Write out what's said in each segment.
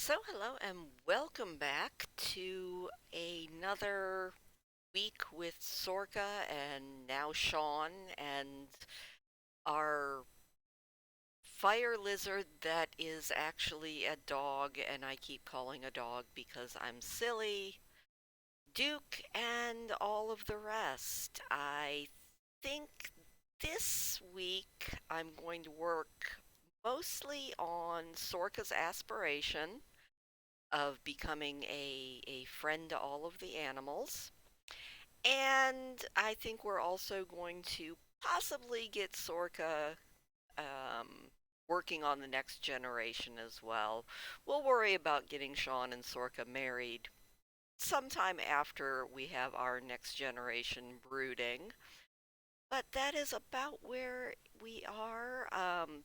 Hello and welcome back to another week with Sorka and now Sean and our fire lizard that is actually a dog, and I keep calling a dog because I'm silly, Duke, and all of the rest. I think this week I'm going to work mostly on Sorka's aspiration of becoming a friend to all of the animals. And I think we're also going to possibly get Sorka um, working on the next generation as well. We'll worry about getting Sean and Sorka married sometime after we have our next generation brooding. But that is about where we are.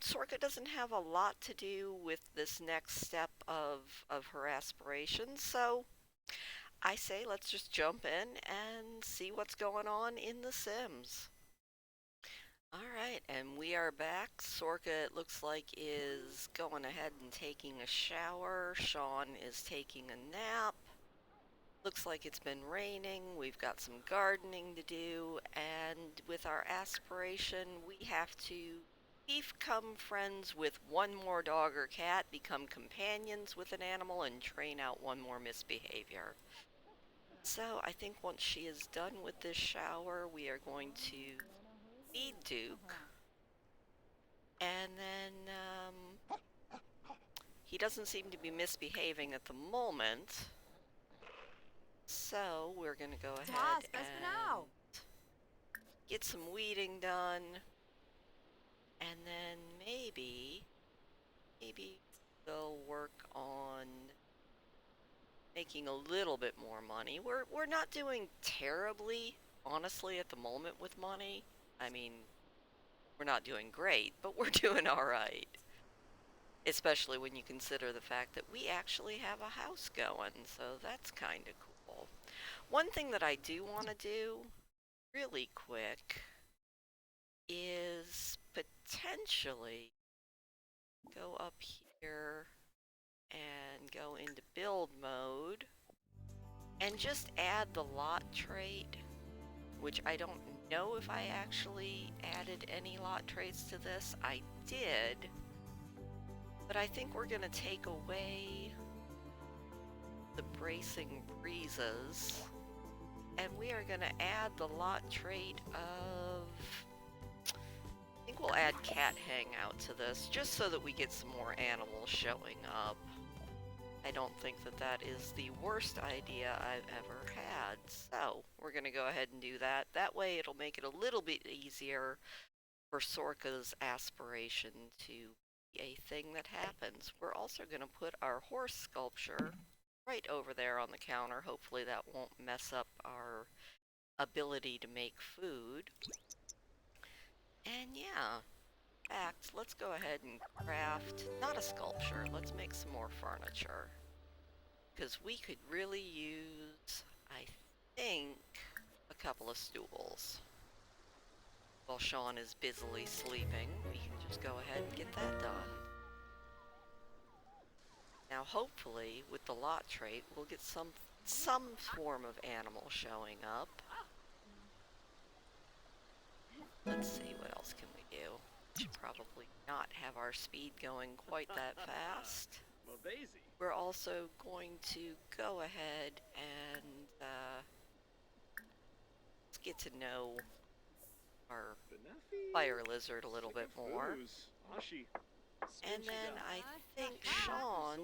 Sorka doesn't have a lot to do with this next step of her aspirations, so I say let's just jump in and see what's going on in The Sims. Alright, and we are back. Sorka, it looks like, is going ahead and taking a shower. Sean is taking a nap. Looks like it's been raining. We've got some gardening to do, and with our aspiration, we have to become friends with one more dog or cat, become companions with an animal, and train out one more misbehavior. So I think once she is done with this shower, we are going to feed Duke, and then he doesn't seem to be misbehaving at the moment. So we're gonna go ahead and get some weeding done, and then maybe we'll work on making a little bit more money. We're not doing terribly, honestly, at the moment with money. I mean, we're not doing great, but we're doing all right. Especially when you consider the fact that we actually have a house going, so that's kind of cool. One thing that I do want to do really quick is potentially go up here and go into build mode and just add the lot trait, which I don't know if I actually added any lot traits to this. I did, but I think we're gonna take away the bracing breezes, and we are gonna add the lot trait of, I think we'll add cat hangout to this, just so that we get some more animals showing up. I don't think that that is the worst idea I've ever had, so we're gonna go ahead and do that. That way it'll make it a little bit easier for Sorka's aspiration to be a thing that happens. We're also gonna put our horse sculpture right over there on the counter. Hopefully that won't mess up our ability to make food. And yeah, in fact, let's go ahead and craft, not a sculpture, let's make some more furniture. Because we could really use, I think, a couple of stools. While Sean is busily sleeping, we can just go ahead and get that done. Now hopefully, with the lot trait, we'll get some form of animal showing up. Let's see, what else can we do? Should probably not have our speed going quite that fast. We're also going to go ahead and let's get to know our fire lizard a little bit more. And then I think Sean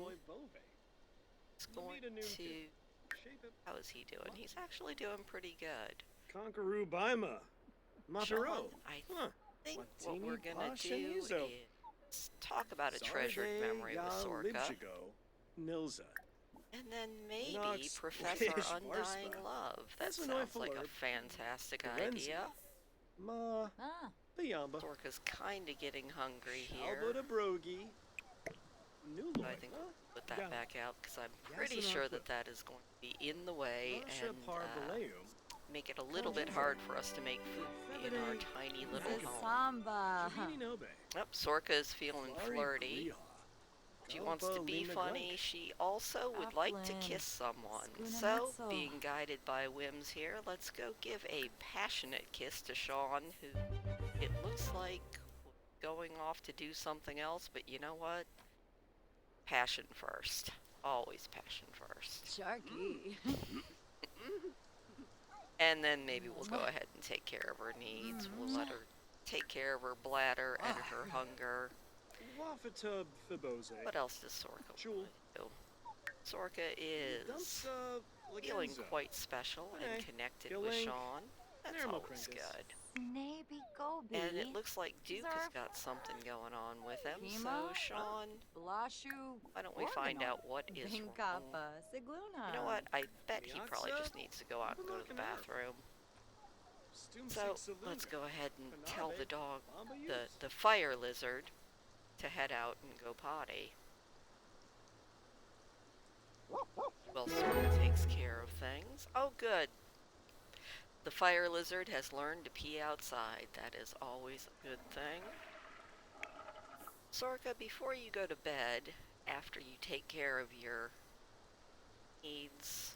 is going to... How is he doing? He's actually doing pretty good. Conqueroo Bima. Sean, I think what we're gonna do is talk about a treasured memory with Sorka. And then maybe profess our undying love. That sounds like a fantastic idea. Sorka's kinda getting hungry here. So I think we'll put that back out because I'm pretty sure that that is going to be in the way and make it a little bit hard for us to make food in our tiny little home. Oh, Sorka is feeling flirty. She wants to be funny. She also would like to kiss someone. So, being guided by whims here, let's go give a passionate kiss to Sean, who it looks like going off to do something else, but you know what? Passion first. Always passion first. Sharky. And then maybe we'll go ahead and take care of her needs. We'll let her take care of her bladder and her hunger. What else does Sorka want to do? Sorka is feeling quite special and connected with Sean. That's always good. And it looks like Duke has got something going on with him. So, Sean, why don't we find out what is wrong? You know what? I bet he probably just needs to go out and go to the bathroom. So, let's go ahead and tell the dog, the fire lizard, to head out and go potty. Well, Sorka takes care of things. Oh, good. The fire lizard has learned to pee outside. That is always a good thing. Sorka, before you go to bed, after you take care of your needs,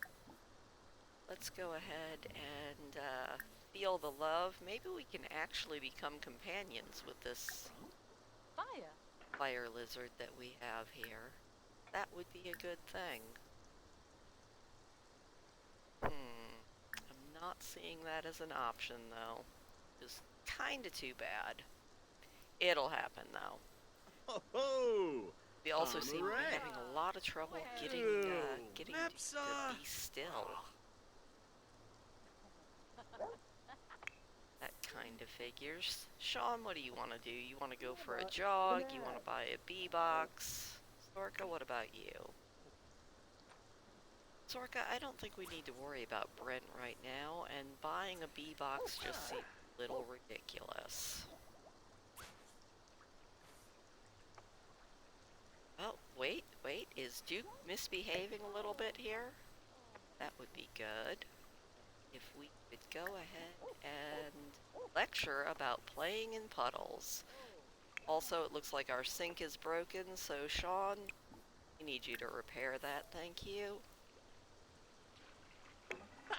let's go ahead and feel the love. Maybe we can actually become companions with this fire lizard that we have here. That would be a good thing. I'm not seeing that as an option, though. Just kinda too bad. It'll happen, though. We also seem to be having a lot of trouble getting to be still. That kind of figures. Sean, what do you want to do? You want to go for a jog? You want to buy a bee box? Sorka, what about you? Sorka, I don't think we need to worry about Brent right now, and buying a bee box just seems a little ridiculous. Oh, wait, is Duke misbehaving a little bit here? That would be good. If we could go ahead and lecture about playing in puddles. Also, it looks like our sink is broken, so Sean, we need you to repair that, thank you.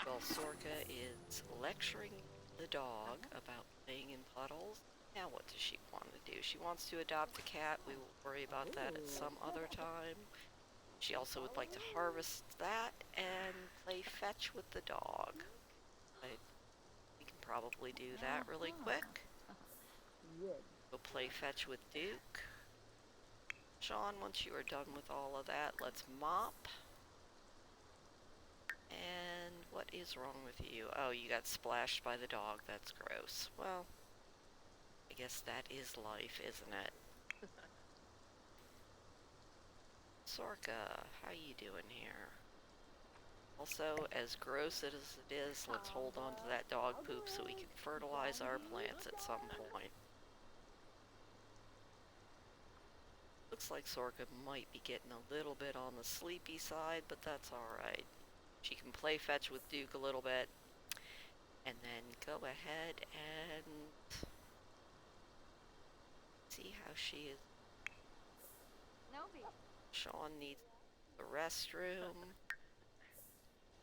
Well, Sorka is lecturing the dog about playing in puddles. Now what does she want to do? She wants to adopt a cat. We will worry about that at some other time. She also would like to harvest that and play fetch with the dog. We can probably do that really quick. Go play fetch with Duke. Sean, once you are done with all of that, let's mop. And what is wrong with you? Oh, you got splashed by the dog. That's gross. Well, I guess that is life, isn't it? Sorka, how you doing here? Also, as gross as it is, let's hold on to that dog poop so we can fertilize our plants at some point. Looks like Sorka might be getting a little bit on the sleepy side, but that's alright. She can play fetch with Duke a little bit, and then go ahead and see how she is. Sean needs the restroom,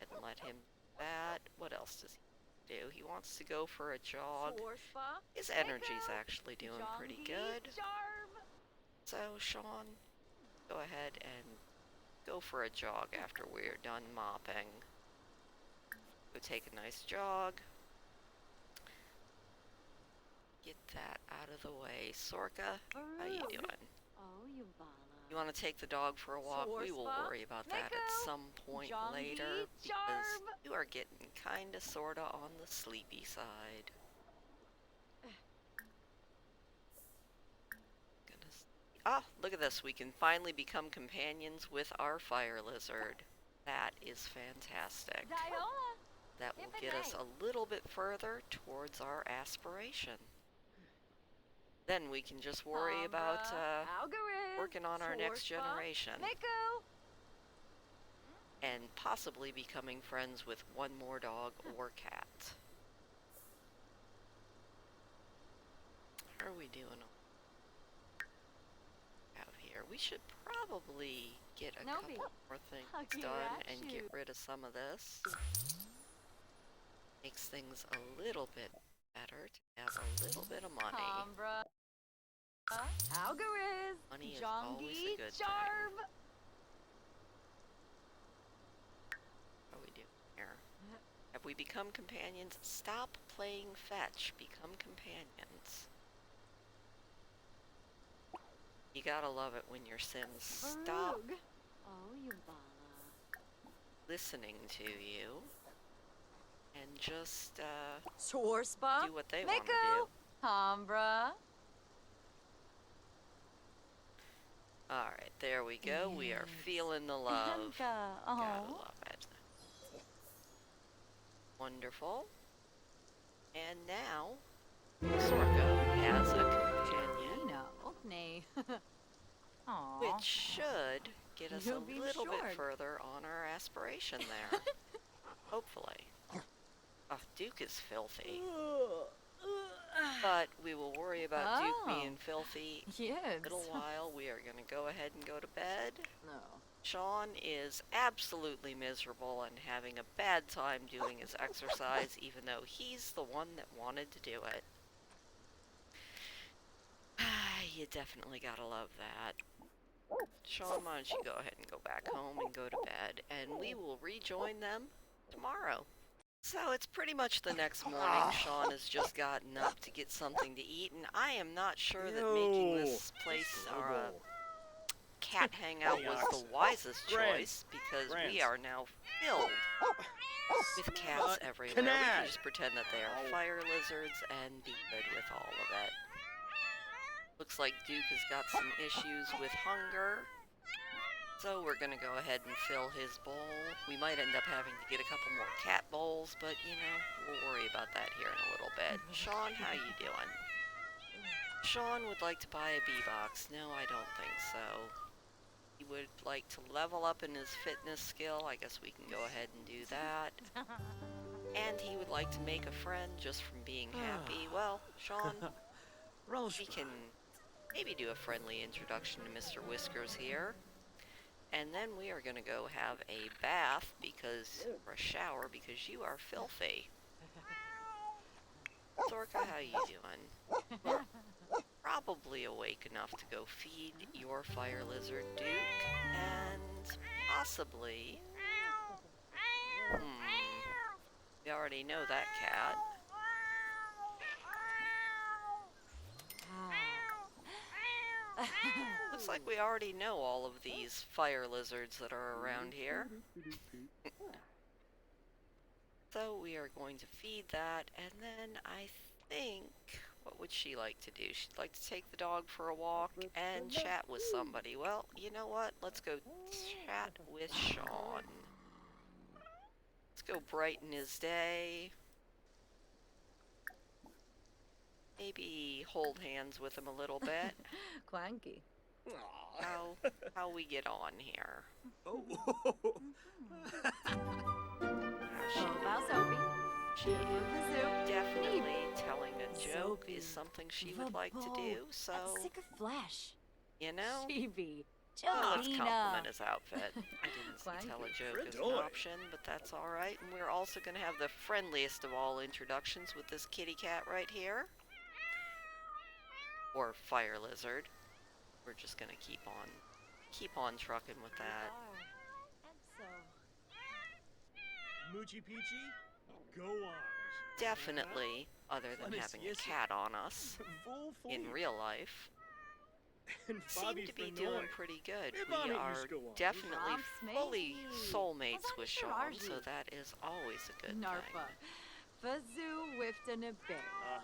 and let him do that. What else does he do? He wants to go for a jog. His energy's actually doing pretty good. So, Sean, go ahead and go for a jog after we're done mopping. Go take a nice jog. Get that out of the way. Sorka, how you doing? You want to take the dog for a walk? We will worry about that at some point later, because you are getting kinda sorta on the sleepy side. Ah, look at this. We can finally become companions with our fire lizard. That is fantastic. That will get us a little bit further towards our aspiration. Then we can just worry about working on our next generation. And possibly becoming friends with one more dog or cat. How are we doing out here? here. We should probably get a Nobi. couple more things Huggy done rat and shoot. get rid of some of this. Makes things a little bit better to have a little bit of money. Combra. Algoriz. Money is always a good thing. Jarb. What are we doing here? Have we become companions? Stop playing fetch. Become companions. You gotta love it when your Sims stop Barug. Oh, you bala. listening to you and just Swarspa. do what they want to Miko. do. Combra. Alright, there we go. Yes. We are feeling the love. Gotta Oh. love it. Wonderful. And now, Sorka has a companion, Nay. Aw. which should get us You'll a be little bit short. further on our aspiration there. Hopefully. Oh, Duke is filthy. But we will worry about Duke being filthy Yes. in a little while. We are going to go ahead and go to bed. No. Sean is absolutely miserable and having a bad time doing his exercise, even though he's the one that wanted to do it. You definitely gotta love that. Sean, why don't you go ahead and go back home and go to bed, and we will rejoin them tomorrow. So it's pretty much the next morning. Sean has just gotten up to get something to eat, and I am not sure that making this place our cat hangout was the wisest choice, because we are now filled with cats everywhere. We can just pretend that they are fire lizards and be good with all of it. Looks like Duke has got some issues with hunger, so we're gonna go ahead and fill his bowl. We might end up having to get a couple more cat bowls, but you know, we'll worry about that here in a little bit. Sean, how you doing? Sean would like to buy a B-box. No, I don't think so. He would like to level up in his fitness skill. I guess we can go ahead and do that. And he would like to make a friend just from being happy. Well, Sean, we can maybe do a friendly introduction to Mr. Whiskers here. And then we are going to go have a bath or a shower, because you are filthy. Sorka, how you doing? Probably awake enough to go feed your fire lizard, Duke, and possibly... we already know that cat. Looks like we already know all of these fire lizards that are around here. So we are going to feed that, and then I think, what would she like to do? She'd like to take the dog for a walk and chat with somebody. Well, you know what? Let's go chat with Sean. Let's go brighten his day. Maybe hold hands with him a little bit. Clanky. How we get on here? She is definitely telling a joke is something she would like to do, so, Sick of flesh. you know, Chibi. well, let's compliment his outfit. I didn't see tell a joke as an option, but that's alright. And we're also going to have the friendliest of all introductions with this kitty cat right here. Or fire lizard. We're just going to keep on trucking with that. Moochie Peachy, go on. Definitely, other than having a cat on us in real life, seem to be doing pretty good. We are definitely fully soulmates with Sean, so that is always a good thing. Fazoo whiffed in a bay.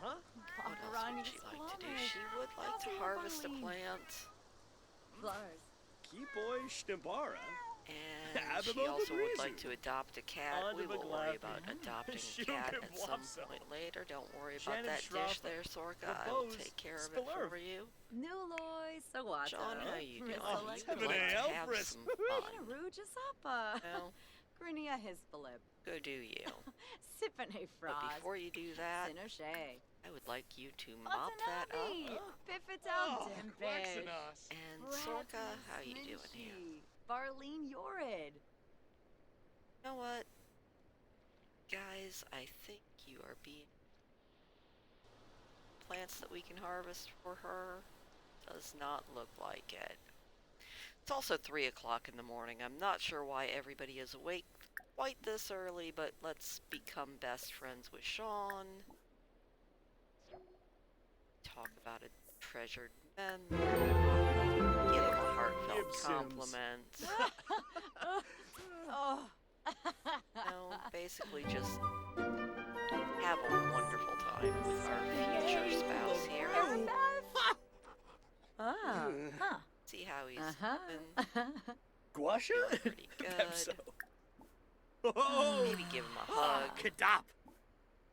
What else would she like to do? She would like to harvest a plant. Keepoy Stimbara. And she also would like to adopt a cat. We will worry about adopting a cat at some point later. Don't worry about that dish there, Sorka. I will take care of it for you. Nuloy Sawata. John, how you doing? You would like to have some fun. Rujasapa. Well, Grinia Hisbalib. go do you. Sippin' a But frost. before you do that, Sinoshay. I would like you to mop that up. Pipital Oh, Dimpish. Quexenos. And Sorka, how you doing here? Barleen Yorid. You know what? Guys, I think you are being plants that we can harvest for her. Does not look like it. It's also 3 o'clock in the morning. I'm not sure why everybody is awake quite this early, but let's become best friends with Sean. Talk about a treasured memory. Give him a heartfelt Gibsons. compliment. Oh. No, basically just have a wonderful time with our future spouse here. Ah. Huh. See how he's Uh-huh. doing. Guasha? Doing pretty good. Pepso. Oh, Maybe give him a hug. Kadop.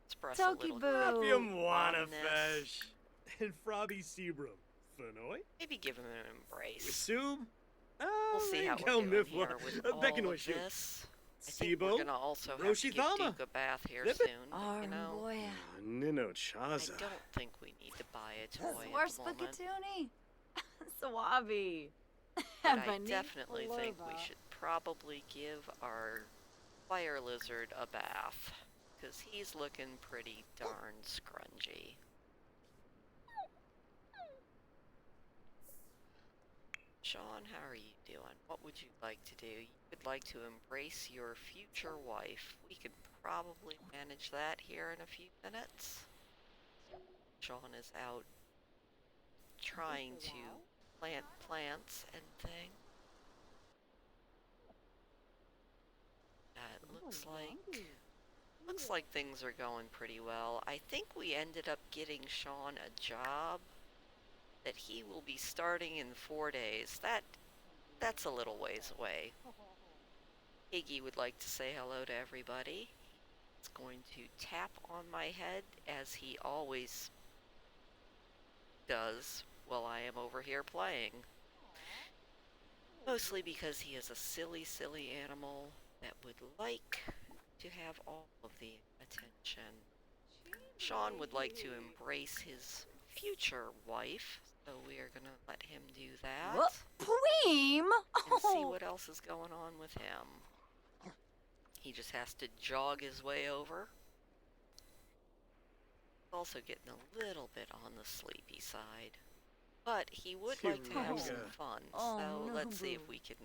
Express a little Apiumwana fondness. fesh. And Frobby Sebrum. Fenoy? Maybe give him an embrace. Sub? We'll see how we're doing here with all of Beckonwishu. this. I think we're Sibo? gonna also have to Roshi give Thama. Duke a bath here Zip it. soon. You know, Nino I Chaza. don't think we need to buy a toy at the moment. Swarspakatuni. Swabi. But I definitely think we should probably give our fire lizard a bath, because he's looking pretty darn scrungy. Sean, how are you doing? What would you like to do? You would like to embrace your future wife. We could probably manage that here in a few minutes. Sean is out trying to plant plants and things. It looks like things are going pretty well. I think we ended up getting Sean a job that he will be starting in 4 days. That's a little ways away. Iggy would like to say hello to everybody. He's going to tap on my head as he always does while I am over here playing. Mostly because he is a silly, silly animal that would like to have all of the attention. Sean would like to embrace his future wife, so we are gonna let him do that. What? Pweem! And see what else is going on with him. He just has to jog his way over. Also getting a little bit on the sleepy side. But he would like to have some fun, Oh, so no, let's see if boo. we can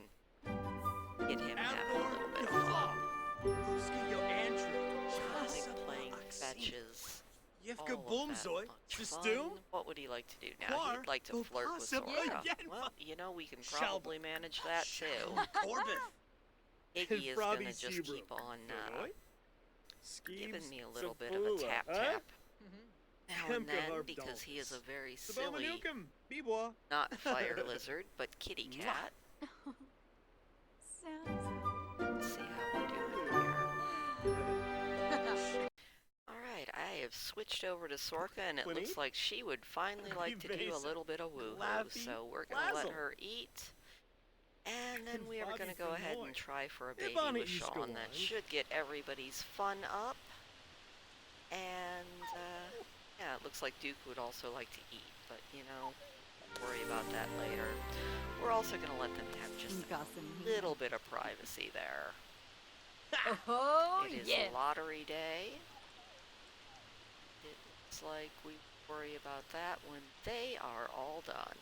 get him having a little bit of fun. Playing fetches. Yevka All of that Boomzoy. much System? fun. What would he like to do now? Quar, He'd like to flirt with possibly Sorka. again. Well, you know, we can Shalba. probably manage that too. Corbin. Iggy is Frobby gonna just Sebrum. keep on giving me a Skeeves little bit of a Sabula, tap huh? tap now and Kemka then Harp because he is a Dolphins. very silly, Sabamanukum. Bibois. not fire lizard, but kitty cat. Let's see how we're doing here. Alright, I have switched over to Sorka and it Winnie? looks like she would finally like to do a Evasive. little bit of woohoo, Laffy. so we're gonna let Lazzle. her eat. And then we are Bobby going to go ahead Fenoy. and try for a baby Ibana with Sean. Easterline. That should get everybody's fun up. And, yeah, it looks like Duke would also like to eat, but, you know, worry about that later. We're also going to let them have just a little bit of privacy there. Oh, It is yeah. lottery day. It looks like we worry about that when they are all done.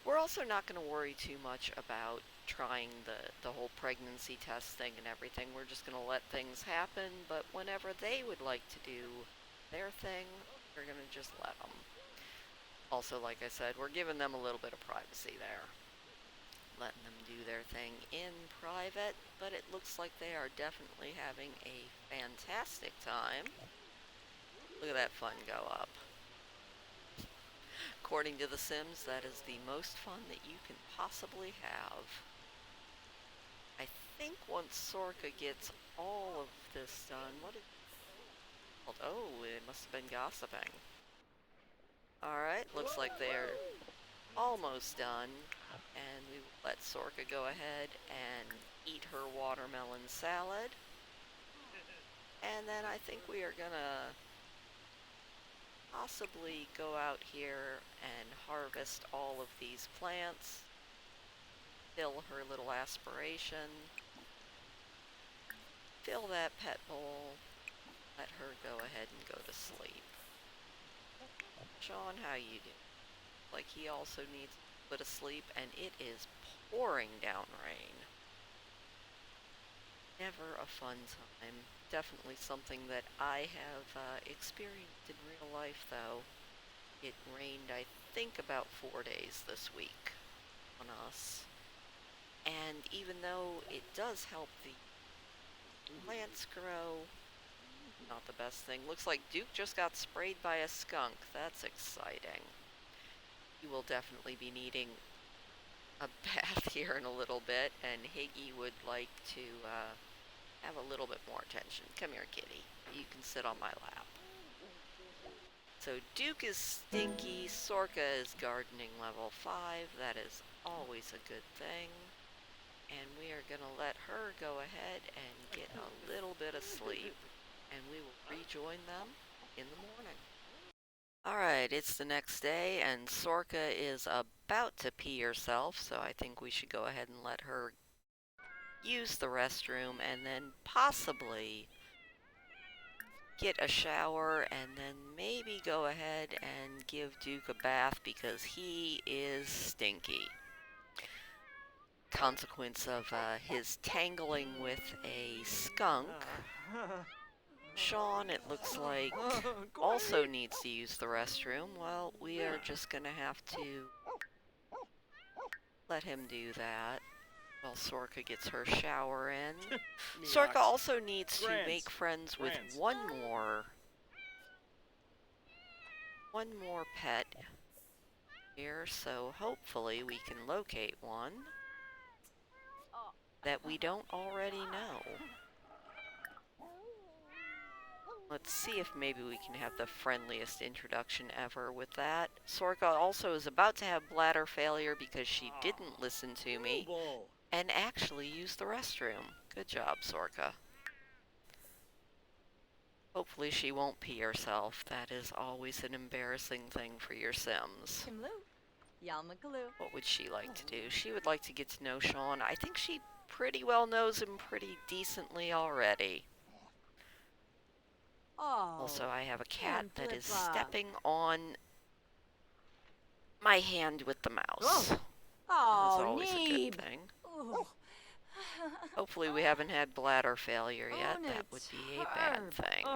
We're also not going to worry too much about trying the whole pregnancy test thing and everything. We're just going to let things happen, but whenever they would like to do their thing, we're going to just let them. Also, like I said, we're giving them a little bit of privacy there. Letting them do their thing in private, but it looks like they are definitely having a fantastic time. Look at that fun go up. According to The Sims, that is the most fun that you can possibly have. I think once Sorka gets all of this done, what is it called? Oh, it must have been gossiping. Alright, looks like they're almost done, and we let Sorka go ahead and eat her watermelon salad. And then I think we are gonna possibly go out here and harvest all of these plants, fill her little aspiration, fill that pet bowl, let her go ahead and go to sleep. Sean, how you doing? Like he also needs a bit of sleep, and it is pouring down rain. Never a fun time. Definitely something that I have experienced in real life, though. It rained, I think, about 4 days this week on us. And even though it does help the plants grow, not the best thing. Looks like Duke just got sprayed by a skunk. That's exciting. He will definitely be needing a bath here in a little bit, and Higgy would like to have a little bit more attention. Come here, kitty. You can sit on my lap. So Duke is stinky, Sorka is gardening level 5. That is always a good thing. And we are going to let her go ahead and get a little bit of sleep, and we will rejoin them in the morning. Alright, it's the next day, and Sorka is about to pee herself, so I think we should go ahead and let her use the restroom, and then possibly get a shower, and then maybe go ahead and give Duke a bath because he is stinky. Consequence of his tangling with a skunk. Sean, it looks like, also needs to use the restroom. Well, we are just gonna have to let him do that while Sorka gets her shower in. Sorka also needs to make friends with one more pet here, so hopefully we can locate one that we don't already know. Let's see if maybe we can have the friendliest introduction ever with that. Sorka also is about to have bladder failure because she didn't listen to me and actually used the restroom. Good job, Sorka. Hopefully she won't pee herself. That is always an embarrassing thing for your Sims. What would she like to do? She would like to get to know Sean. I think she pretty well knows him pretty decently already. Also, I have a cat that is stepping on my hand with the mouse. That's always a good thing. Hopefully we haven't had bladder failure yet. That would be a bad thing.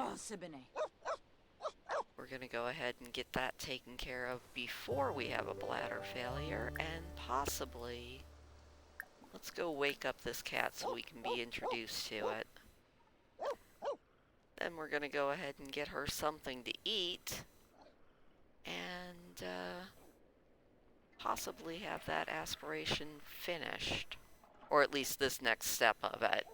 We're going to go ahead and get that taken care of before we have a bladder failure, and possibly let's go wake up this cat so we can be introduced to it. Then we're going to go ahead and get her something to eat, and possibly have that aspiration finished, or at least this next step of it.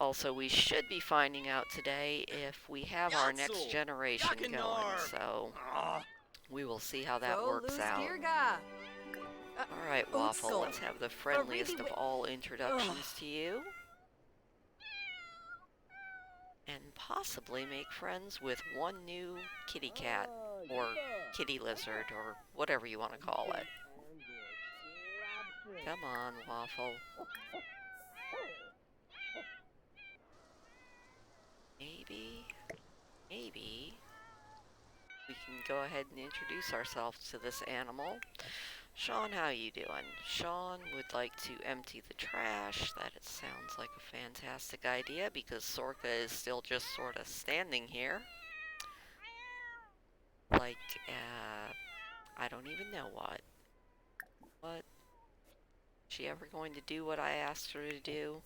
Also, we should be finding out today if we have our next generation going, so we will see how that works out. Alright, Waffle, let's have the friendliest of all introductions to you. And possibly make friends with one new kitty cat, or kitty lizard, or whatever you want to call it. Come on, Waffle. Maybe we can go ahead and introduce ourselves to this animal. Sean, how you doing? Sean would like to empty the trash. That it sounds like a fantastic idea because Sorka is still just sort of standing here. Like, I don't even know what. What? Is she ever going to do what I asked her to do?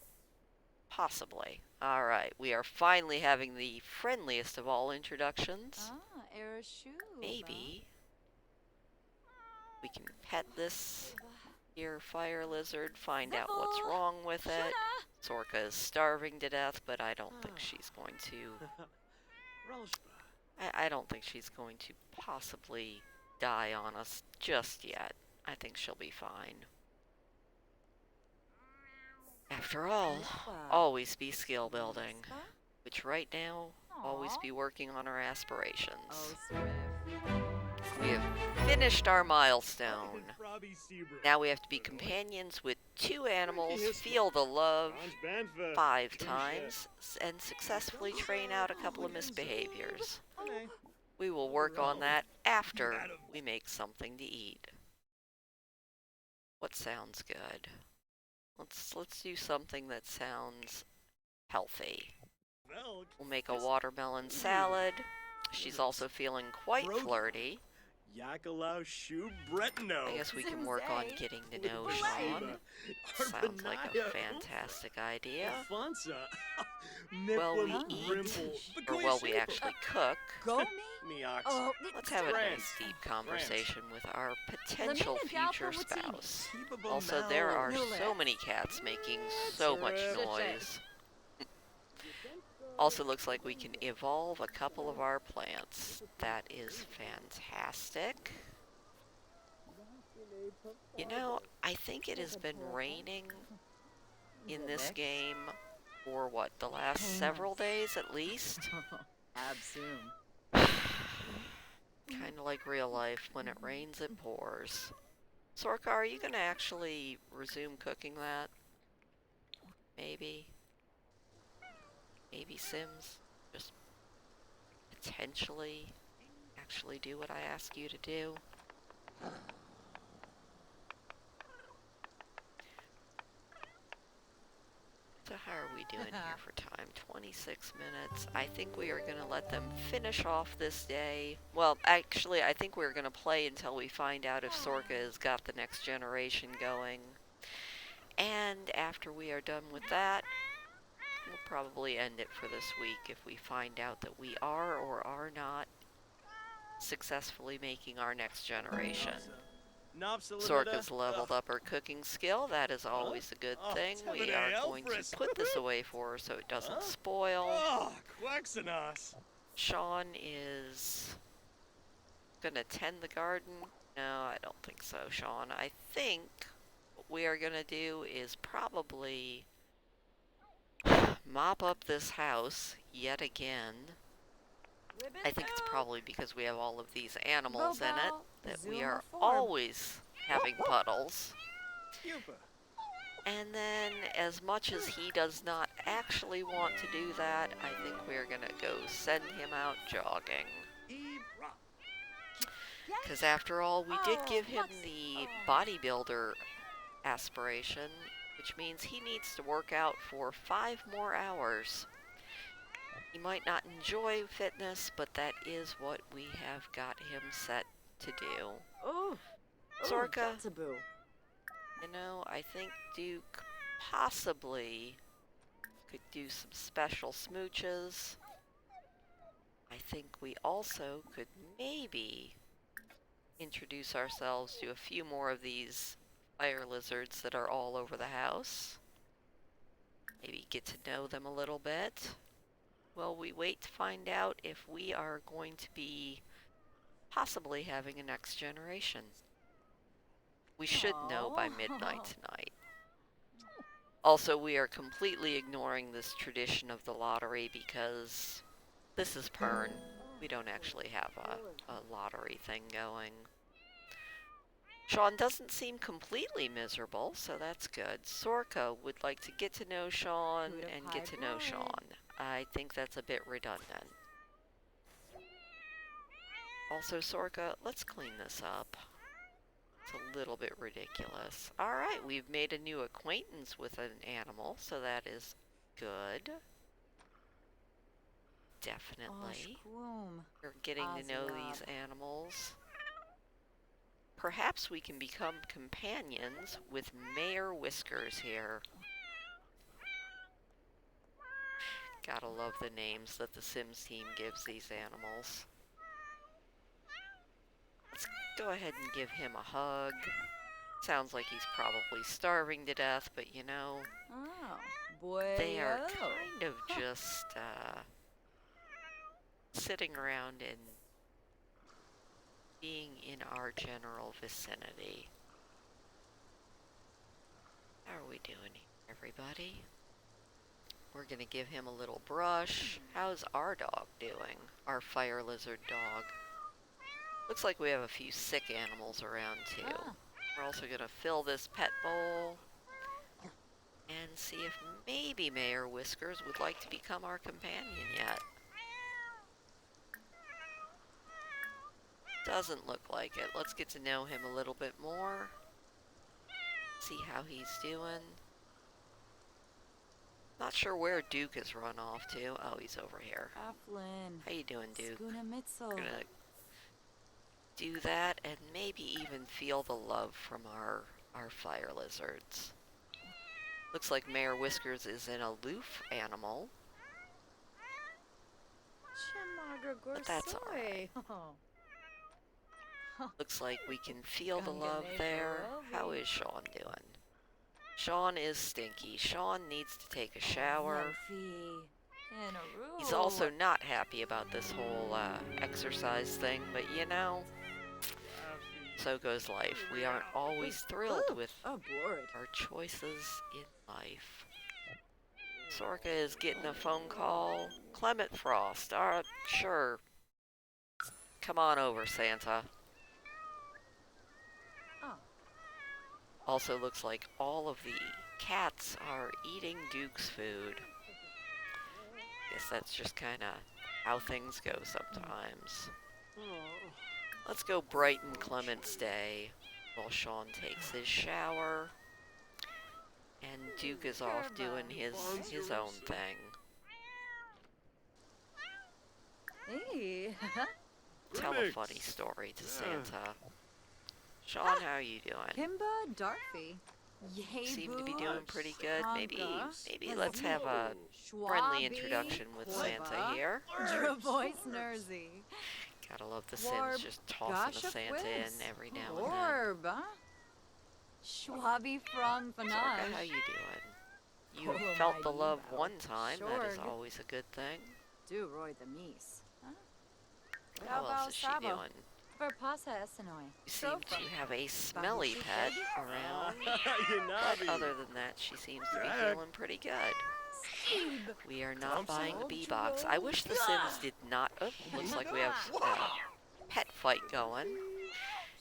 Possibly. Alright, we are finally having the friendliest of all introductions. Maybe we can pet this here fire lizard, find out what's wrong with it. Sorka is starving to death, but I don't think she's going to... I don't think she's going to possibly die on us just yet. I think she'll be fine. After all, always be skill building. Which right now, always Aw. be working on our aspirations. Oh, Swift. We have finished our milestone. And Frobby Seabrook. Now we have to be Fano. companions with 2 animals, History. feel the love Franz Banfa. 5 Kim times, and successfully train out a couple of misbehaviors. Fano. We will work on that after Adam. we make something to eat. What sounds good? Let's do something that sounds healthy. Velk. We'll make a watermelon salad. She's also feeling quite flirty. Yakalau Shu Bretno. I guess we can work on Zimzay. getting to know With Sean. Arbanaya. Sounds like a fantastic idea. Alfonso. Well, we Niplim eat, Rimple. or well, we actually cook. Go me? Meox. Oh, Let's have a France. nice deep conversation with our Lamina potential Jalpa future Watini. spouse. Also, there are so many cats making so much That's noise. Also looks like we can evolve a couple of our plants. That is fantastic. You know, I think it has been raining in this game for what, the last several days at least? Absoom. Kind of like real life, when it rains it pours. Sorka, are you gonna actually resume cooking that? Maybe? Maybe Sims? Just potentially actually do what I ask you to do? So how are we doing here for time? 26 minutes. I think we are going to let them finish off this day. Well, actually, I think we're going to play until we find out if Sorka has got the next generation going. And after we are done with that, we'll probably end it for this week if we find out that we are or are not successfully making our next generation. Sorka's leveled up her cooking skill. That is always a good thing. We are going to put this away for her so it doesn't spoil. Oh, Quaxanos. Sean is going to tend the garden. No, I don't think so, Sean. I think what we are going to do is probably mop up this house yet again. I think it's probably because we have all of these animals in it that we are always having puddles. And then, as much as he does not actually want to do that, I think we're gonna go send him out jogging. Because after all, we did give him the bodybuilder aspiration, which means he needs to work out for 5 more hours. He might not enjoy fitness, but that is what we have got him set to do. Oh, Sorka, taboo. you know, I think Duke possibly could do some special smooches. I think we also could maybe introduce ourselves to a few more of these fire lizards that are all over the house. Maybe get to know them a little bit. Well, we wait to find out if we are going to be possibly having a next generation. We should know by midnight tonight. Also, we are completely ignoring this tradition of the lottery because this is Pern. We don't actually have a lottery thing going. Sean doesn't seem completely miserable, so that's good. Sorka would like to get to know Sean and get to know Sean. I think that's a bit redundant. Also, Sorka, let's clean this up. It's a little bit ridiculous. Alright, we've made a new acquaintance with an animal, so that is good. Definitely. We're getting to know these animals. Perhaps we can become companions with Mayor Whiskers here. Gotta love the names that the Sims team gives these animals. Let's go ahead and give him a hug. Sounds like he's probably starving to death, but you know, they are kind of just sitting around and being in our general vicinity. How are we doing here, everybody? We're gonna give him a little brush. How's our dog doing? Our fire lizard dog. Looks like we have a few sick animals around too. Ah. We're also gonna fill this pet bowl and see if maybe Mayor Whiskers would like to become our companion yet. Doesn't look like it. Let's get to know him a little bit more. See how he's doing. Not sure where Duke has run off to. Oh, he's over here. Aflin. How you doing, Duke? Skuna Mitzel. We're gonna do that and maybe even feel the love from our fire lizards. Looks like Mayor Whiskers is an aloof animal, but that's alright. Looks like we can feel the love there. How is Sean doing? Sean is stinky. Sean needs to take a shower. He's also not happy about this whole exercise thing, but you know, so goes life. We aren't always thrilled with our choices in life. Sorka is getting a phone call. Clement Frost. Sure. Come on over, Santa. Also looks like all of the cats are eating Duke's food. Guess that's just kind of how things go sometimes. Let's go brighten Clement's day while Sean takes his shower. And Duke is off doing his own thing. Hey. Tell a funny story to Santa. Sean, how are you doing? Kimba Darfy. Seem to be doing pretty good. Maybe let's have a friendly introduction with Santa here. Dravois Nersey. Gotta love the Sims just tossing a Santa in every now and then. Orb. Schwabi Frong Sorka, Fanage. how you doing? You felt the love one time. That is always a good thing. Do Roy the Mies. How else is she doing? Verpasa Essenoi. You seem to have a smelly pet around. But other than that, she seems to be feeling pretty good. We are not buying the bee box. I wish the Sims did not. Oh, looks like we have a pet fight going.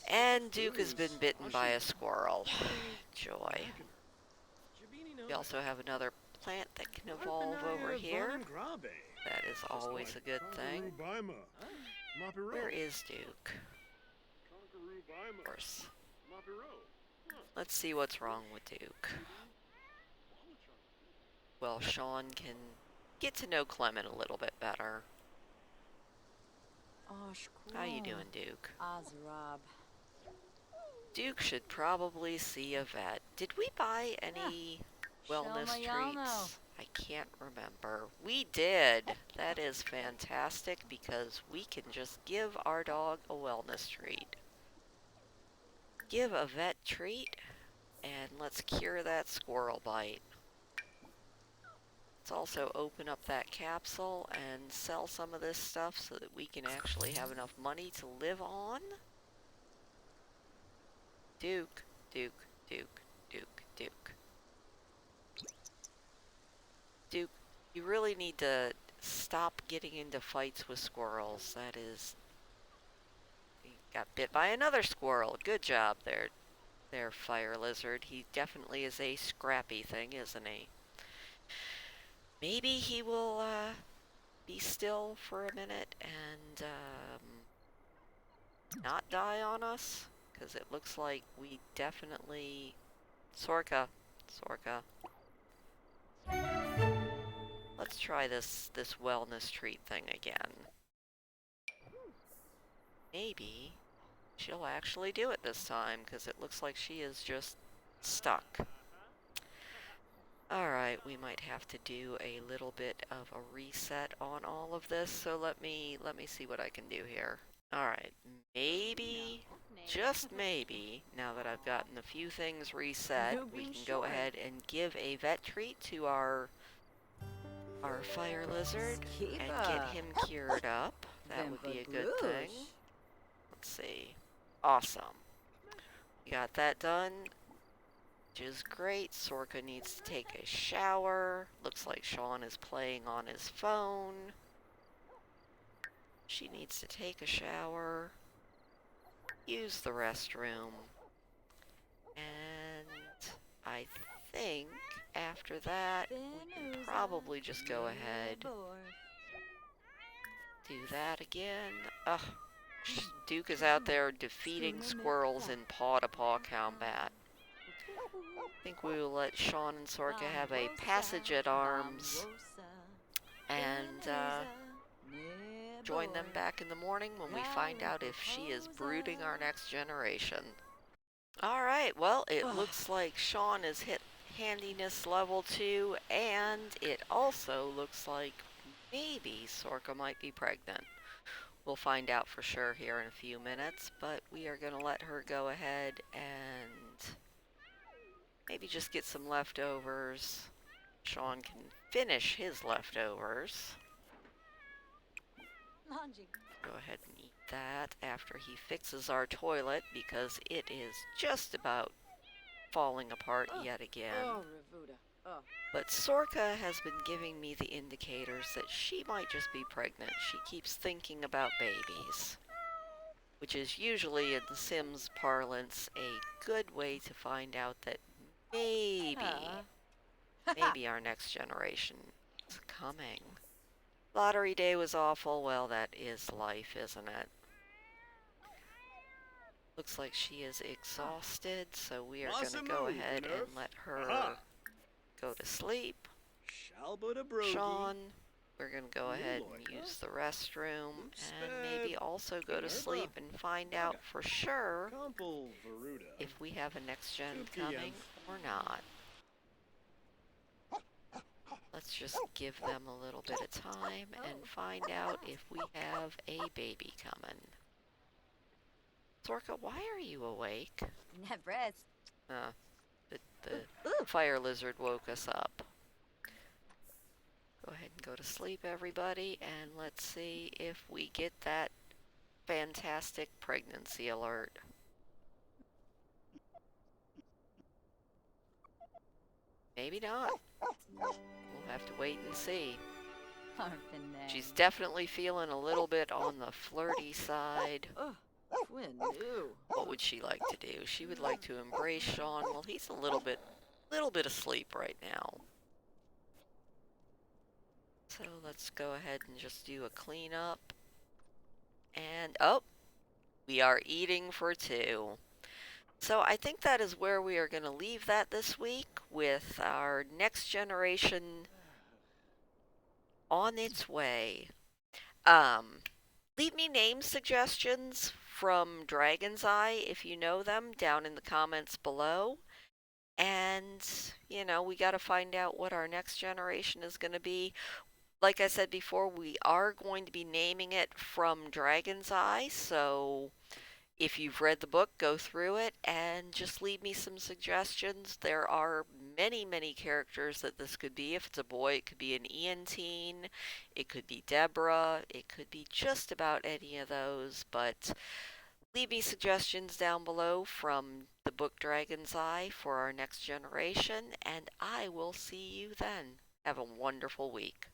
And Duke has been bitten by a squirrel. Joy. We also have another plant that can evolve over here. That is always a good thing. Where is Duke? Of course. Let's see what's wrong with Duke. Well, Sean can get to know Clement a little bit better. How you doing, Duke? Duke should probably see a vet. Did we buy any wellness treats? I can't remember. We did. That is fantastic because we can just give our dog a wellness treat. Give a vet treat and let's cure that squirrel bite. Let's also open up that capsule and sell some of this stuff so that we can actually have enough money to live on. Duke, Duke, Duke, Duke, Duke. Duke, you really need to stop getting into fights with squirrels. That is... He got bit by another squirrel. Good job there, fire lizard. He definitely is a scrappy thing, isn't he? Maybe he will be still for a minute and not die on us. Because it looks like we definitely... Sorka. Let's try this wellness treat thing again. Maybe she'll actually do it this time, because it looks like she is just stuck. Alright, we might have to do a little bit of a reset on all of this, so let me see what I can do here. Alright, maybe, just maybe, now that I've gotten a few things reset, we can go ahead and give a vet treat to our fire lizard and get him cured up. That would be a good thing. Let's see. Awesome. We got that done. which is great. Sorka needs to take a shower. Looks like Sean is playing on his phone. She needs to take a shower, use the restroom, and I think after that we can probably just go ahead, do that again. Ugh, Duke is out there defeating squirrels in paw-to-paw combat. I think we will let Sean and Sorka have a passage at arms and join them back in the morning when we find out if she is brooding our next generation. Alright, well, it looks like Sean has hit handiness level 2, and it also looks like maybe Sorka might be pregnant. We'll find out for sure here in a few minutes, but we are going to let her go ahead and maybe just get some leftovers. Sean can finish his leftovers. Go ahead and eat that after he fixes our toilet because it is just about falling apart yet again. But Sorka has been giving me the indicators that she might just be pregnant. She keeps thinking about babies, which is usually in Sims parlance a good way to find out that maybe our next generation is coming. Lottery day was awful. Well, that is life, isn't it? Looks like she is exhausted, so we are going to go ahead and let her go to sleep. Sean, we're going to go ahead and use the restroom and maybe also go to sleep and find out for sure if we have a next gen coming or not. Let's just give them a little bit of time and find out if we have a baby coming. Sorka, why are you awake? The fire lizard woke us up. Go ahead and go to sleep, everybody, and let's see if we get that fantastic pregnancy alert. Maybe not. We'll have to wait and see. She's definitely feeling a little bit on the flirty side. What would she like to do? She would like to embrace Sean. Well, he's a little bit asleep right now. So let's go ahead and just do a cleanup. And, oh, we are eating for 2. So I think that is where we are going to leave that this week, with our next generation on its way. Leave me name suggestions from Dragon's Eye if you know them down in the comments below. And, we got to find out what our next generation is going to be. Like I said before, we are going to be naming it from Dragon's Eye, so if you've read the book, go through it and just leave me some suggestions. There are many, many characters that this could be. If it's a boy, it could be an Ian teen, it could be Deborah, it could be just about any of those, but leave me suggestions down below from the book Dragon's Eye for our next generation, and I will see you then. Have a wonderful week.